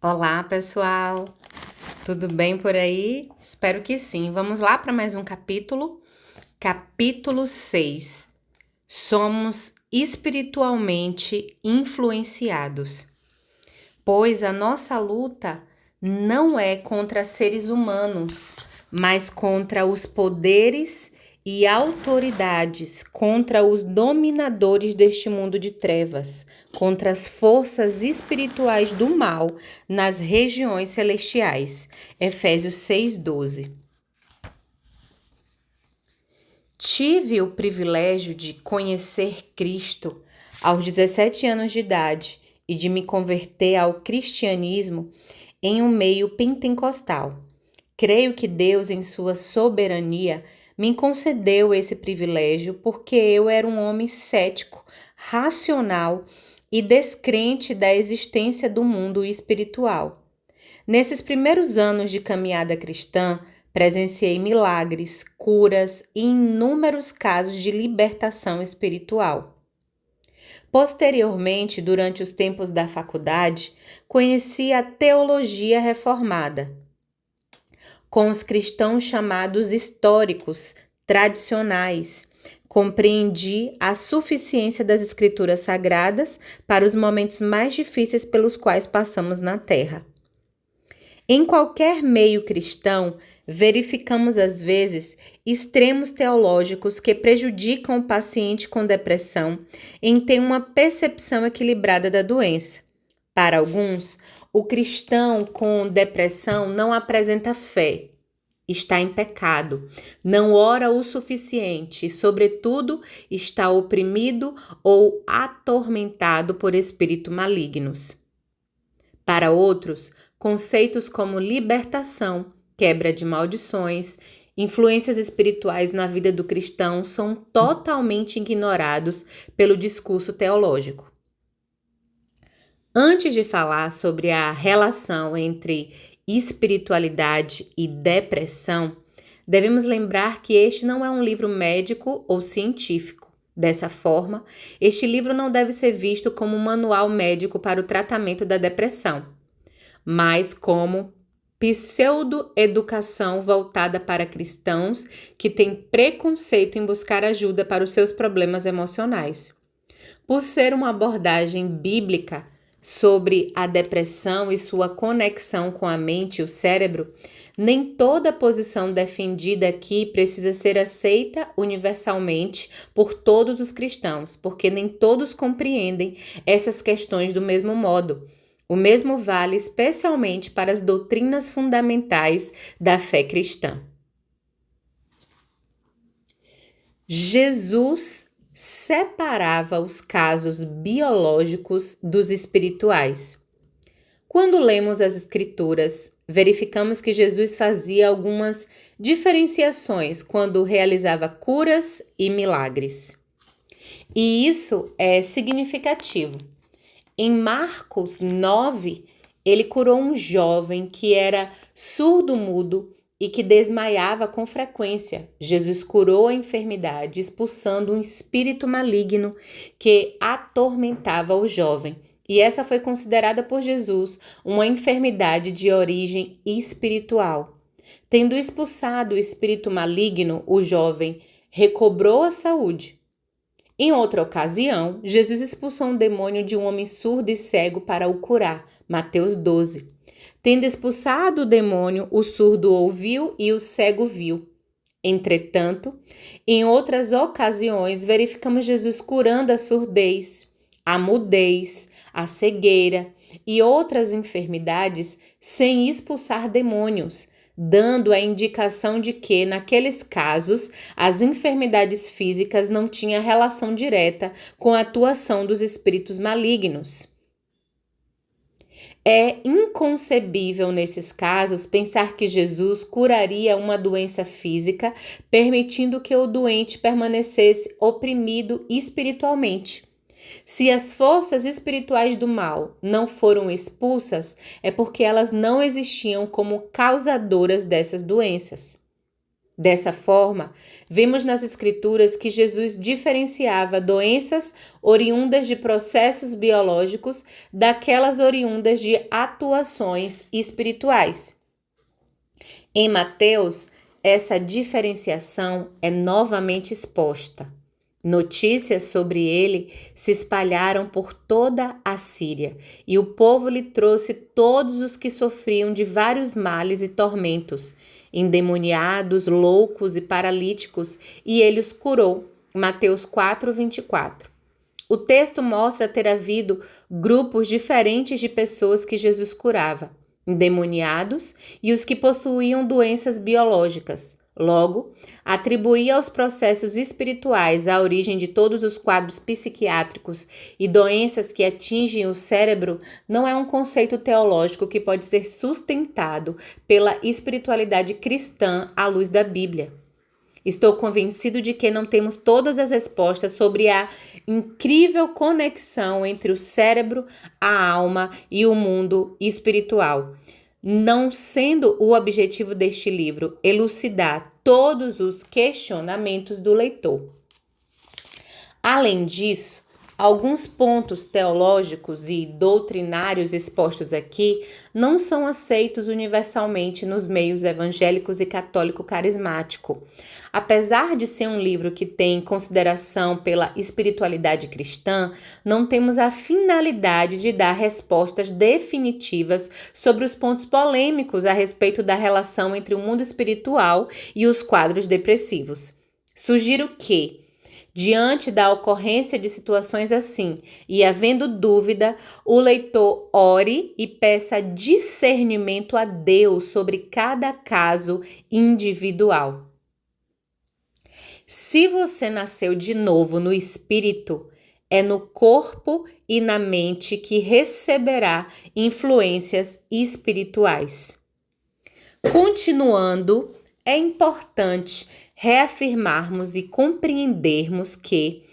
Olá, pessoal! Tudo bem por aí? Espero que sim. Vamos lá para mais um capítulo. Capítulo 6. Somos espiritualmente influenciados. Pois a nossa luta não é contra seres humanos, mas contra os poderes e autoridades, contra os dominadores deste mundo de trevas, contra as forças espirituais do mal nas regiões celestiais. Efésios 6:12. Tive o privilégio de conhecer Cristo aos 17 anos de idade e de me converter ao cristianismo em um meio pentecostal. Creio que Deus, em sua soberania, me concedeu esse privilégio porque eu era um homem cético, racional e descrente da existência do mundo espiritual. Nesses primeiros anos de caminhada cristã, presenciei milagres, curas e inúmeros casos de libertação espiritual. Posteriormente, durante os tempos da faculdade, conheci a teologia reformada, com os cristãos chamados históricos, tradicionais. Compreendi a suficiência das escrituras sagradas para os momentos mais difíceis pelos quais passamos na Terra. Em qualquer meio cristão, verificamos às vezes extremos teológicos que prejudicam o paciente com depressão em ter uma percepção equilibrada da doença. Para alguns, o cristão com depressão não apresenta fé, está em pecado, não ora o suficiente e, sobretudo, está oprimido ou atormentado por espíritos malignos. Para outros, conceitos como libertação, quebra de maldições, influências espirituais na vida do cristão são totalmente ignorados pelo discurso teológico. Antes de falar sobre a relação entre espiritualidade e depressão, devemos lembrar que este não é um livro médico ou científico. Dessa forma, este livro não deve ser visto como um manual médico para o tratamento da depressão, mas como pseudo-educação voltada para cristãos que têm preconceito em buscar ajuda para os seus problemas emocionais. Por ser uma abordagem bíblica sobre a depressão e sua conexão com a mente e o cérebro, nem toda posição defendida aqui precisa ser aceita universalmente por todos os cristãos, porque nem todos compreendem essas questões do mesmo modo. O mesmo vale especialmente para as doutrinas fundamentais da fé cristã. Jesus separava os casos biológicos dos espirituais. Quando lemos as Escrituras, verificamos que Jesus fazia algumas diferenciações quando realizava curas e milagres. E isso é significativo. Em Marcos 9, ele curou um jovem que era surdo-mudo e que desmaiava com frequência. Jesus curou a enfermidade, expulsando um espírito maligno que atormentava o jovem. E essa foi considerada por Jesus uma enfermidade de origem espiritual. Tendo expulsado o espírito maligno, o jovem recobrou a saúde. Em outra ocasião, Jesus expulsou um demônio de um homem surdo e cego para o curar. Mateus 12. Tendo expulsado o demônio, o surdo ouviu e o cego viu. Entretanto, em outras ocasiões, verificamos Jesus curando a surdez, a mudez, a cegueira e outras enfermidades sem expulsar demônios, dando a indicação de que, naqueles casos, as enfermidades físicas não tinham relação direta com a atuação dos espíritos malignos. É inconcebível, nesses casos, pensar que Jesus curaria uma doença física, permitindo que o doente permanecesse oprimido espiritualmente. Se as forças espirituais do mal não foram expulsas, é porque elas não existiam como causadoras dessas doenças. Dessa forma, vemos nas Escrituras que Jesus diferenciava doenças oriundas de processos biológicos daquelas oriundas de atuações espirituais. Em Mateus, essa diferenciação é novamente exposta. Notícias sobre ele se espalharam por toda a Síria, e o povo lhe trouxe todos os que sofriam de vários males e tormentos, endemoniados, loucos e paralíticos, e ele os curou. Mateus 4:24. O texto mostra ter havido grupos diferentes de pessoas que Jesus curava, endemoniados e os que possuíam doenças biológicas. Logo, atribuir aos processos espirituais a origem de todos os quadros psiquiátricos e doenças que atingem o cérebro não é um conceito teológico que pode ser sustentado pela espiritualidade cristã à luz da Bíblia. Estou convencido de que não temos todas as respostas sobre a incrível conexão entre o cérebro, a alma e o mundo espiritual, não sendo o objetivo deste livro elucidar todos os questionamentos do leitor. Além disso, alguns pontos teológicos e doutrinários expostos aqui não são aceitos universalmente nos meios evangélicos e católico-carismático. Apesar de ser um livro que tem consideração pela espiritualidade cristã, não temos a finalidade de dar respostas definitivas sobre os pontos polêmicos a respeito da relação entre o mundo espiritual e os quadros depressivos. Sugiro que, diante da ocorrência de situações assim, e havendo dúvida, o leitor ore e peça discernimento a Deus sobre cada caso individual. Se você nasceu de novo no espírito, é no corpo e na mente que receberá influências espirituais. Continuando, é importante reafirmarmos e compreendermos que,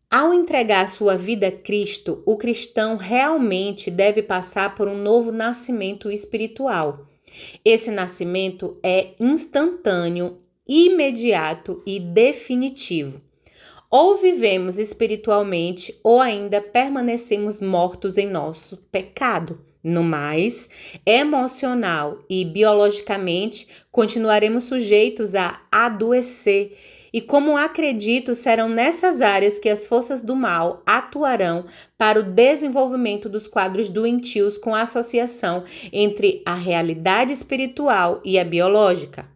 ao entregar sua vida a Cristo, o cristão realmente deve passar por um novo nascimento espiritual. Esse nascimento é instantâneo, imediato e definitivo. Ou vivemos espiritualmente ou ainda permanecemos mortos em nosso pecado. No mais, emocional e biologicamente, continuaremos sujeitos a adoecer. E como acredito, serão nessas áreas que as forças do mal atuarão para o desenvolvimento dos quadros doentios com a associação entre a realidade espiritual e a biológica.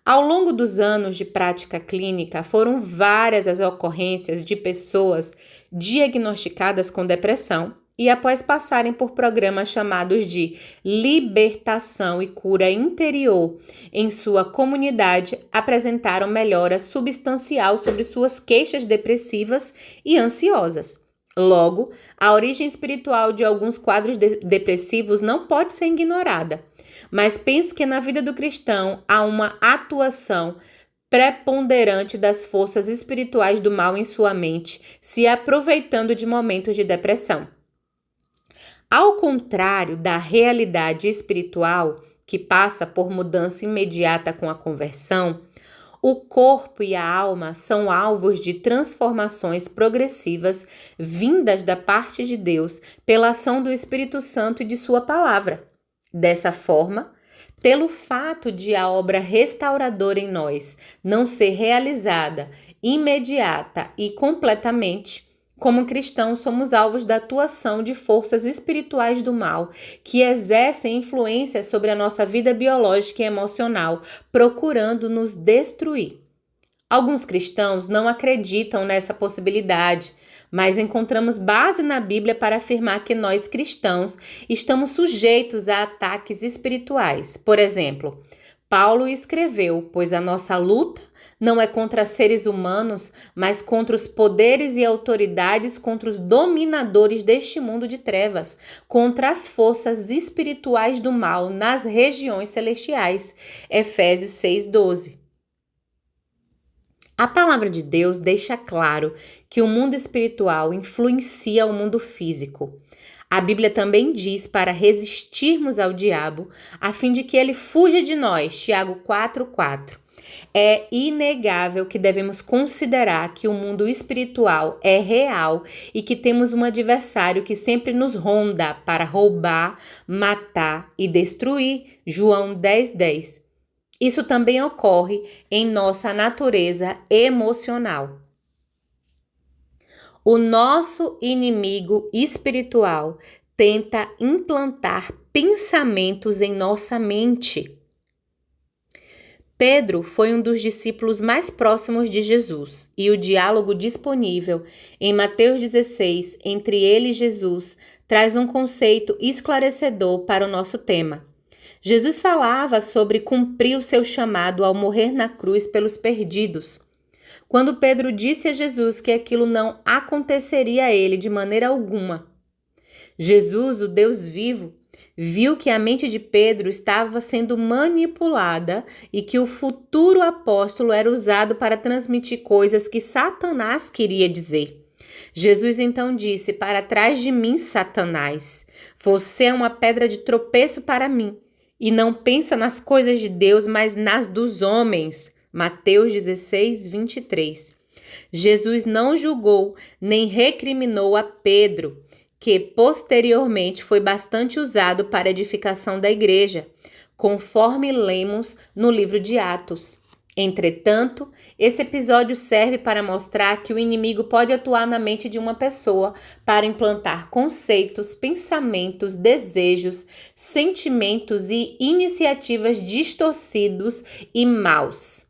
Ao longo dos anos de prática clínica, foram várias as ocorrências de pessoas diagnosticadas com depressão e, após passarem por programas chamados de libertação e cura interior em sua comunidade, apresentaram melhora substancial sobre suas queixas depressivas e ansiosas. Logo, a origem espiritual de alguns quadros depressivos não pode ser ignorada. Mas penso que na vida do cristão há uma atuação preponderante das forças espirituais do mal em sua mente, se aproveitando de momentos de depressão. Ao contrário da realidade espiritual, que passa por mudança imediata com a conversão, o corpo e a alma são alvos de transformações progressivas vindas da parte de Deus pela ação do Espírito Santo e de sua palavra. Dessa forma, pelo fato de a obra restauradora em nós não ser realizada imediata e completamente, como cristãos somos alvos da atuação de forças espirituais do mal que exercem influência sobre a nossa vida biológica e emocional, procurando nos destruir. Alguns cristãos não acreditam nessa possibilidade, mas encontramos base na Bíblia para afirmar que nós cristãos estamos sujeitos a ataques espirituais. Por exemplo, Paulo escreveu: pois a nossa luta não é contra seres humanos, mas contra os poderes e autoridades, contra os dominadores deste mundo de trevas, contra as forças espirituais do mal nas regiões celestiais. Efésios 6:12. A palavra de Deus deixa claro que o mundo espiritual influencia o mundo físico. A Bíblia também diz para resistirmos ao diabo, a fim de que ele fuja de nós. Tiago 4:4. É inegável que devemos considerar que o mundo espiritual é real e que temos um adversário que sempre nos ronda para roubar, matar e destruir. João 10:10. Isso também ocorre em nossa natureza emocional. O nosso inimigo espiritual tenta implantar pensamentos em nossa mente. Pedro foi um dos discípulos mais próximos de Jesus e o diálogo disponível em Mateus 16 entre ele e Jesus traz um conceito esclarecedor para o nosso tema. Jesus falava sobre cumprir o seu chamado ao morrer na cruz pelos perdidos. Quando Pedro disse a Jesus que aquilo não aconteceria a ele de maneira alguma, Jesus, o Deus vivo, viu que a mente de Pedro estava sendo manipulada e que o futuro apóstolo era usado para transmitir coisas que Satanás queria dizer. Jesus então disse: "Para trás de mim, Satanás, você é uma pedra de tropeço para mim, e não pensa nas coisas de Deus, mas nas dos homens." Mateus 16:23. Jesus não julgou nem recriminou a Pedro, que posteriormente foi bastante usado para a edificação da igreja, conforme lemos no livro de Atos. Entretanto, esse episódio serve para mostrar que o inimigo pode atuar na mente de uma pessoa para implantar conceitos, pensamentos, desejos, sentimentos e iniciativas distorcidos e maus.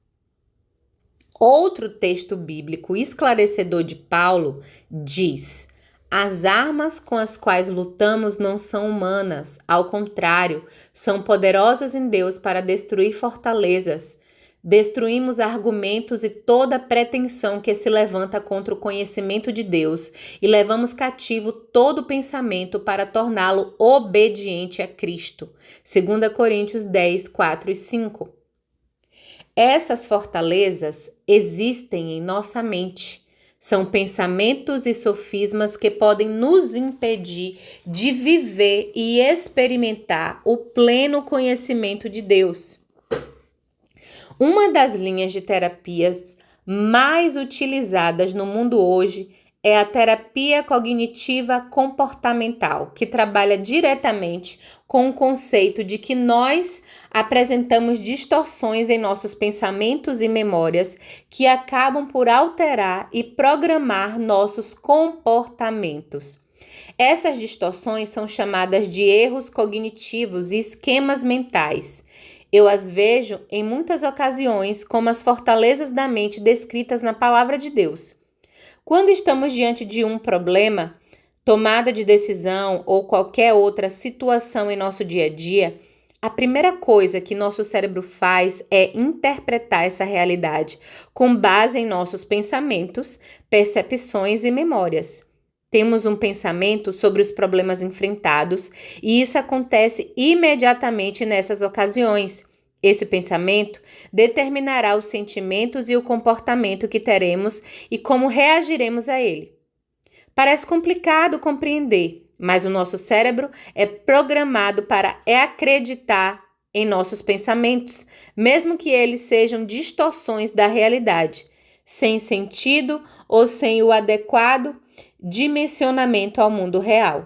Outro texto bíblico esclarecedor de Paulo diz: "As armas com as quais lutamos não são humanas, ao contrário, são poderosas em Deus para destruir fortalezas. Destruímos argumentos e toda pretensão que se levanta contra o conhecimento de Deus e levamos cativo todo pensamento para torná-lo obediente a Cristo." 2 Coríntios 10, 4 e 5. Essas fortalezas existem em nossa mente. São pensamentos e sofismas que podem nos impedir de viver e experimentar o pleno conhecimento de Deus. Uma das linhas de terapias mais utilizadas no mundo hoje é a terapia cognitiva comportamental, que trabalha diretamente com o conceito de que nós apresentamos distorções em nossos pensamentos e memórias que acabam por alterar e programar nossos comportamentos. Essas distorções são chamadas de erros cognitivos e esquemas mentais. Eu as vejo em muitas ocasiões como as fortalezas da mente descritas na palavra de Deus. Quando estamos diante de um problema, tomada de decisão ou qualquer outra situação em nosso dia a dia, a primeira coisa que nosso cérebro faz é interpretar essa realidade com base em nossos pensamentos, percepções e memórias. Temos um pensamento sobre os problemas enfrentados e isso acontece imediatamente nessas ocasiões. Esse pensamento determinará os sentimentos e o comportamento que teremos e como reagiremos a ele. Parece complicado compreender, mas o nosso cérebro é programado para acreditar em nossos pensamentos, mesmo que eles sejam distorções da realidade, sem sentido ou sem o adequado dimensionamento ao mundo real.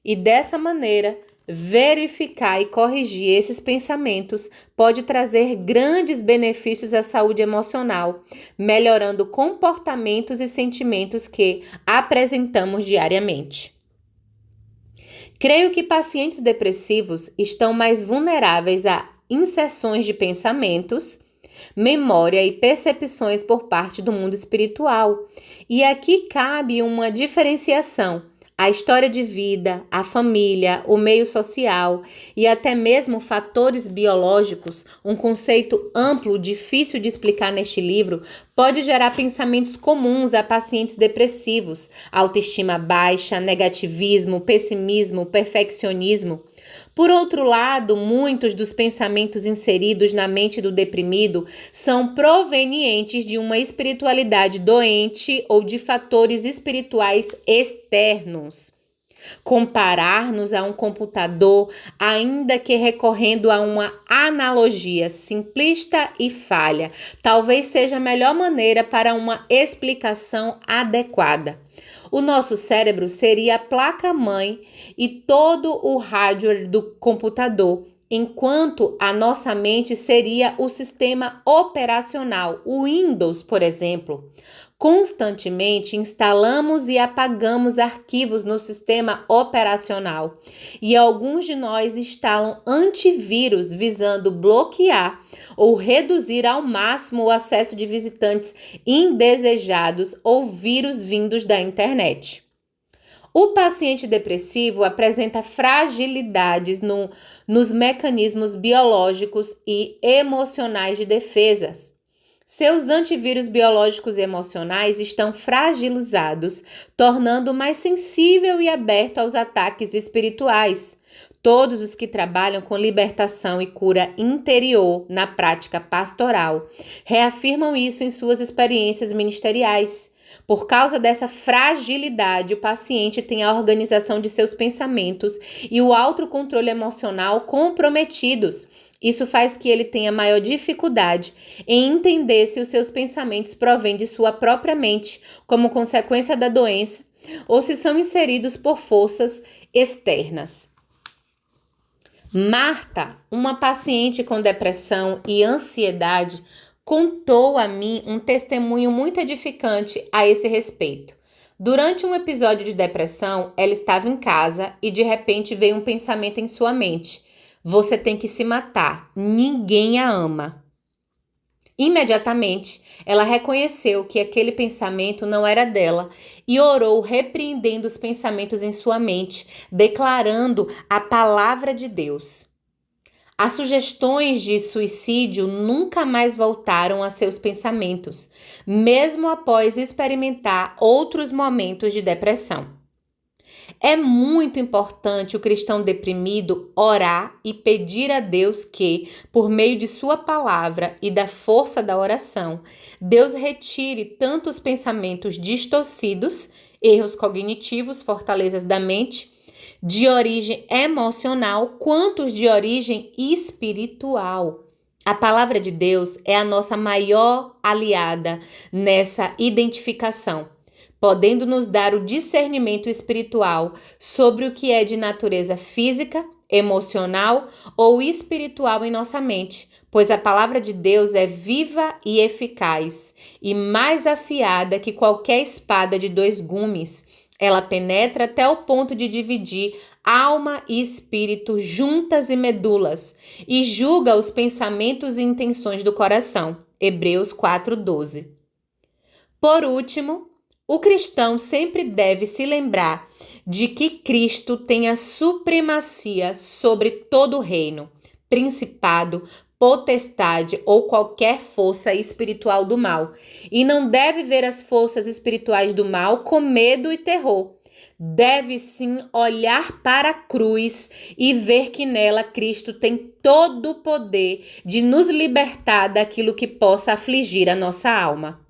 E dessa maneira, verificar e corrigir esses pensamentos pode trazer grandes benefícios à saúde emocional, melhorando comportamentos e sentimentos que apresentamos diariamente. Creio que pacientes depressivos estão mais vulneráveis a inserções de pensamentos, memória e percepções por parte do mundo espiritual. E aqui cabe uma diferenciação. A história de vida, a família, o meio social e até mesmo fatores biológicos, um conceito amplo, difícil de explicar neste livro, pode gerar pensamentos comuns a pacientes depressivos, autoestima baixa, negativismo, pessimismo, perfeccionismo. Por outro lado, muitos dos pensamentos inseridos na mente do deprimido são provenientes de uma espiritualidade doente ou de fatores espirituais externos. Comparar-nos a um computador, ainda que recorrendo a uma analogia simplista e falha, talvez seja a melhor maneira para uma explicação adequada. O nosso cérebro seria a placa-mãe e todo o hardware do computador, enquanto a nossa mente seria o sistema operacional, o Windows, por exemplo. Constantemente instalamos e apagamos arquivos no sistema operacional e alguns de nós instalam antivírus visando bloquear ou reduzir ao máximo o acesso de visitantes indesejados ou vírus vindos da internet. O paciente depressivo apresenta fragilidades nos mecanismos biológicos e emocionais de defesas. Seus antivírus biológicos e emocionais estão fragilizados, tornando-o mais sensível e aberto aos ataques espirituais. Todos os que trabalham com libertação e cura interior na prática pastoral reafirmam isso em suas experiências ministeriais. Por causa dessa fragilidade, o paciente tem a organização de seus pensamentos e o autocontrole emocional comprometidos. Isso faz que ele tenha maior dificuldade em entender se os seus pensamentos provêm de sua própria mente, como consequência da doença, ou se são inseridos por forças externas. Marta, uma paciente com depressão e ansiedade, contou a mim um testemunho muito edificante a esse respeito. Durante um episódio de depressão, ela estava em casa e de repente veio um pensamento em sua mente: você tem que se matar, ninguém a ama. Imediatamente, ela reconheceu que aquele pensamento não era dela e orou repreendendo os pensamentos em sua mente, declarando a palavra de Deus. As sugestões de suicídio nunca mais voltaram a seus pensamentos, mesmo após experimentar outros momentos de depressão. É muito importante o cristão deprimido orar e pedir a Deus que, por meio de sua palavra e da força da oração, Deus retire tanto os pensamentos distorcidos, erros cognitivos, fortalezas da mente, de origem emocional, quanto os de origem espiritual. A palavra de Deus é a nossa maior aliada nessa identificação, podendo nos dar o discernimento espiritual sobre o que é de natureza física, emocional ou espiritual em nossa mente, pois a palavra de Deus é viva e eficaz e mais afiada que qualquer espada de 2 gumes. Ela penetra até o ponto de dividir alma e espírito, juntas e medulas, e julga os pensamentos e intenções do coração. Hebreus 4:12. Por último, o cristão sempre deve se lembrar de que Cristo tem a supremacia sobre todo o reino, principado, potestade ou qualquer força espiritual do mal, e não deve ver as forças espirituais do mal com medo e terror. Deve sim olhar para a cruz e ver que nela Cristo tem todo o poder de nos libertar daquilo que possa afligir a nossa alma.